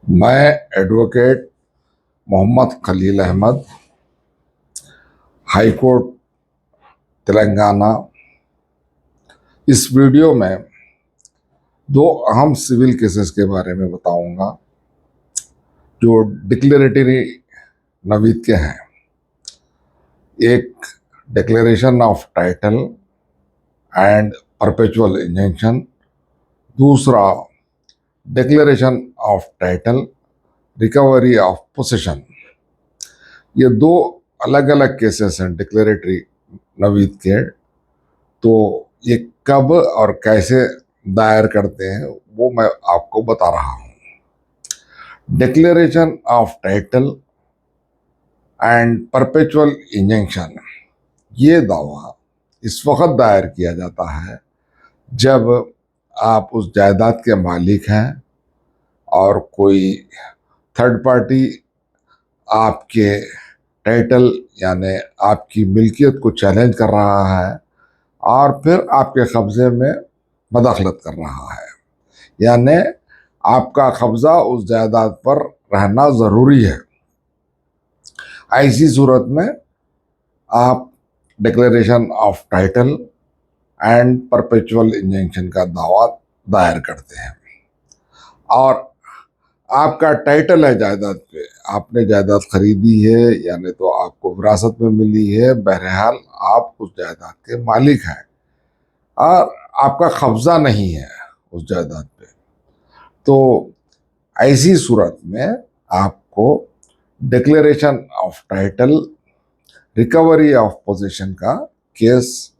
मैं advocate Mohammed Khalil Ahmed, high court Telangana. इस video में दो अहम सिविल केसेस के बारे में बताऊंगा जो डिक्लेरेटरी नवीद के हैं। एक declaration of title and perpetual injunction, दूसरा declaration of title recovery of possession. ये दो अलग अलग केसेस हैं डिक्लेरेटरी नवीद के। तो ये कब और कैसे दायर करते हैं वो मैं आपको बता रहा हूं। Declaration of title and perpetual injunction, ये दावा इस वक्त दायर किया जाता है जब आप उस जायदाद के मालिक हैं और कोई थर्ड पार्टी आपके टाइटल यानी आपकी मिल्कियत को चैलेंज कर रहा है और फिर आपके कब्जे में मदाखलत कर रहा है, यानी आपका कब्जा उस जायदाद पर रहना जरूरी है। ऐसी सूरत में आप declaration of title and perpetual injunction का दावा दायर करते हैं। और आपका टाइटल है जायदाद पे, आपने जायदाद खरीदी है यानी तो आपको विरासत में मिली है, बहरहाल आप उस जायदाद के मालिक हैं और आपका कब्जा नहीं है उस जायदाद पे। तो ऐसी सूरत में आपको declaration of title recovery of position का केस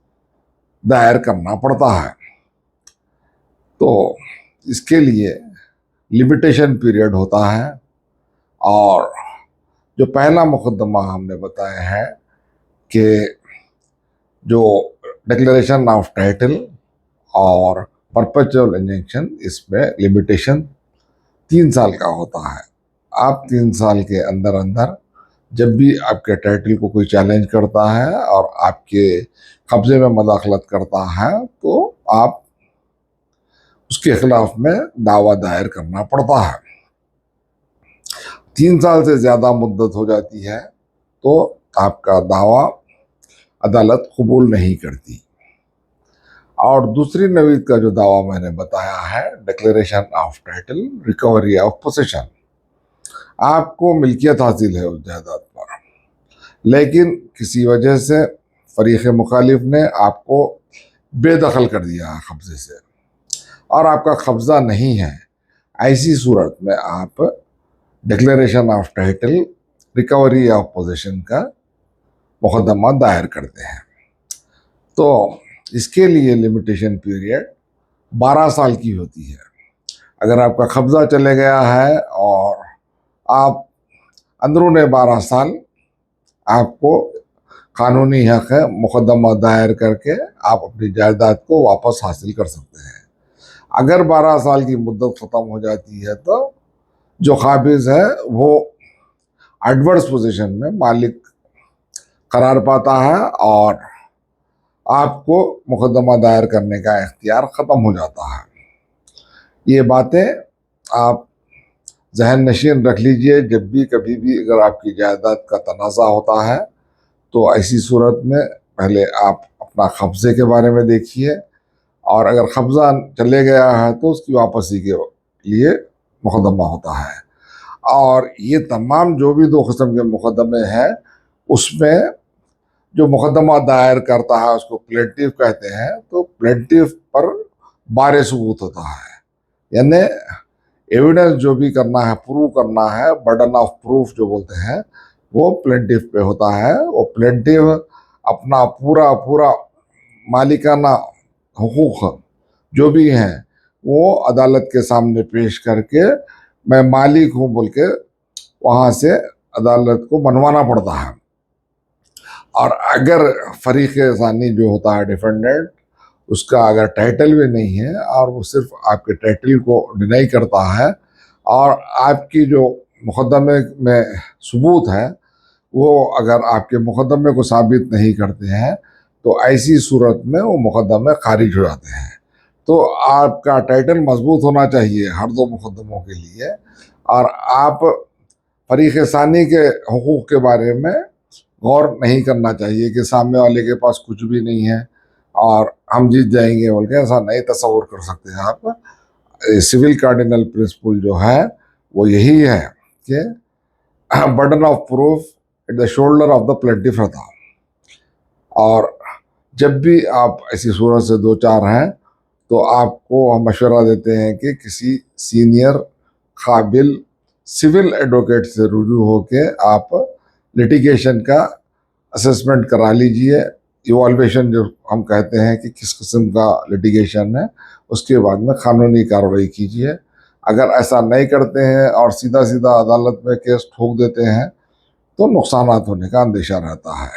दायर करना पड़ता है। तो इसके लिए लिमिटेशन पीरियड होता है और जो पहला मुकदमा हमने बताया है कि जो डिक्लेरेशन ऑफ टाइटल और परपेचुअल इंजंक्शन, इसमें लिमिटेशन 3 साल का होता है। आप 3 साल के अंदर अंदर जब भी आपके टाइटल को कोई चैलेंज करता है और आपके कब्जे में मदाखलत करता है तो आप उसके खिलाफ में दावा दायर करना पड़ता है। 3 साल से ज्यादा मुद्दत हो जाती है तो आपका दावा अदालत कबूल नहीं करती। और दूसरी नवीद का जो दावा मैंने बताया है declaration of title recovery of possession, आपको मिल्कियत हासिल है उस जायदाद पर, लेकिन किसी वजह से फरीक मुखालिफ ने आपको बेदखल कर दिया है कब्जे से और आपका कब्जा नहीं है। ऐसी सूरत में आप declaration of title recovery of position का मुकदमा दायर करते हैं। तो इसके लिए लिमिटेशन पीरियड 12 साल की होती है। अगर आपका कब्जा चले गया है और आप अंदरूने 12 साल, आपको कानूनी हक है मुकदमा दायर करके आप अपनी जायदाद को वापस हासिल कर सकते हैं। अगर 12 साल की मुद्दत ख़त्म हो जाती है तो जो काबिज है वो एडवर्स पोजीशन में मालिक करार पाता है और आपको मुकदमा दायर करने का इख्तियार ख़त्म हो जाता है। ये बातें आप जहन नशीन रख लीजिए, जब भी कभी भी अगर आपकी जायदाद का तनाज़ा होता है तो ऐसी सूरत में पहले आप अपना कब्जे के बारे में देखिए और अगर कब्जा चले गया है तो उसकी वापसी के लिए मुकदमा होता है। और ये तमाम जो भी 2 किस्म के मुकदमे हैं उसमें जो मुकदमा दायर करता है उसको प्लेंटिफ कहते हैं। तो प्लेंटिफ पर बारे सबूत होता है, यानी एविडेंस जो भी करना है, प्रूव करना है, बर्डन ऑफ प्रूफ जो बोलते हैं वो प्लेंटिफ पे होता है। वो प्लेंटिफ अपना पूरा पूरा मालिकाना हुकूक जो भी हैं वो अदालत के सामने पेश करके मैं मालिक हूँ बोल के वहाँ से अदालत को मनवाना पड़ता है। और अगर फरीक सानी जो होता है डिफेंडेंट, उसका अगर टाइटल भी नहीं है और वो सिर्फ आपके टाइटल को डिनाई करता है और आपकी जो मुकदमे में सबूत है वो अगर आपके मुकदमे को साबित नहीं करते हैं तो ऐसी सूरत में वो मुकदमे खारिज हो जाते हैं। तो आपका टाइटल मजबूत होना चाहिए हर 2 मुकदमों के लिए। और आप फरीक सानी के हुकूक के बारे में गौर नहीं करना चाहिए कि सामने वाले के पास कुछ भी नहीं है और हम जीत जाएंगे बोल के, ऐसा नहीं तस्वुर कर सकते हैं आप। सिविल कार्डिनल प्रिंसिपल जो है वो यही है कि burden of proof at the shoulder of the plaintiff रहता। और जब भी आप ऐसी सूरत से दो चार हैं तो आपको हम मशवरा देते हैं कि किसी सीनियर काबिल सिविल एडवोकेट से रुजू होके आप लिटिगेशन का असेसमेंट करा लीजिए। इवॉल्वेशन जो हम कहते हैं कि किस किस्म का लिटिगेशन है, उसके बाद में कानूनी कार्रवाई कीजिए। अगर ऐसा नहीं करते हैं और सीधा सीधा अदालत में केस ठोक देते हैं तो नुकसान होने का अंदेशा रहता है।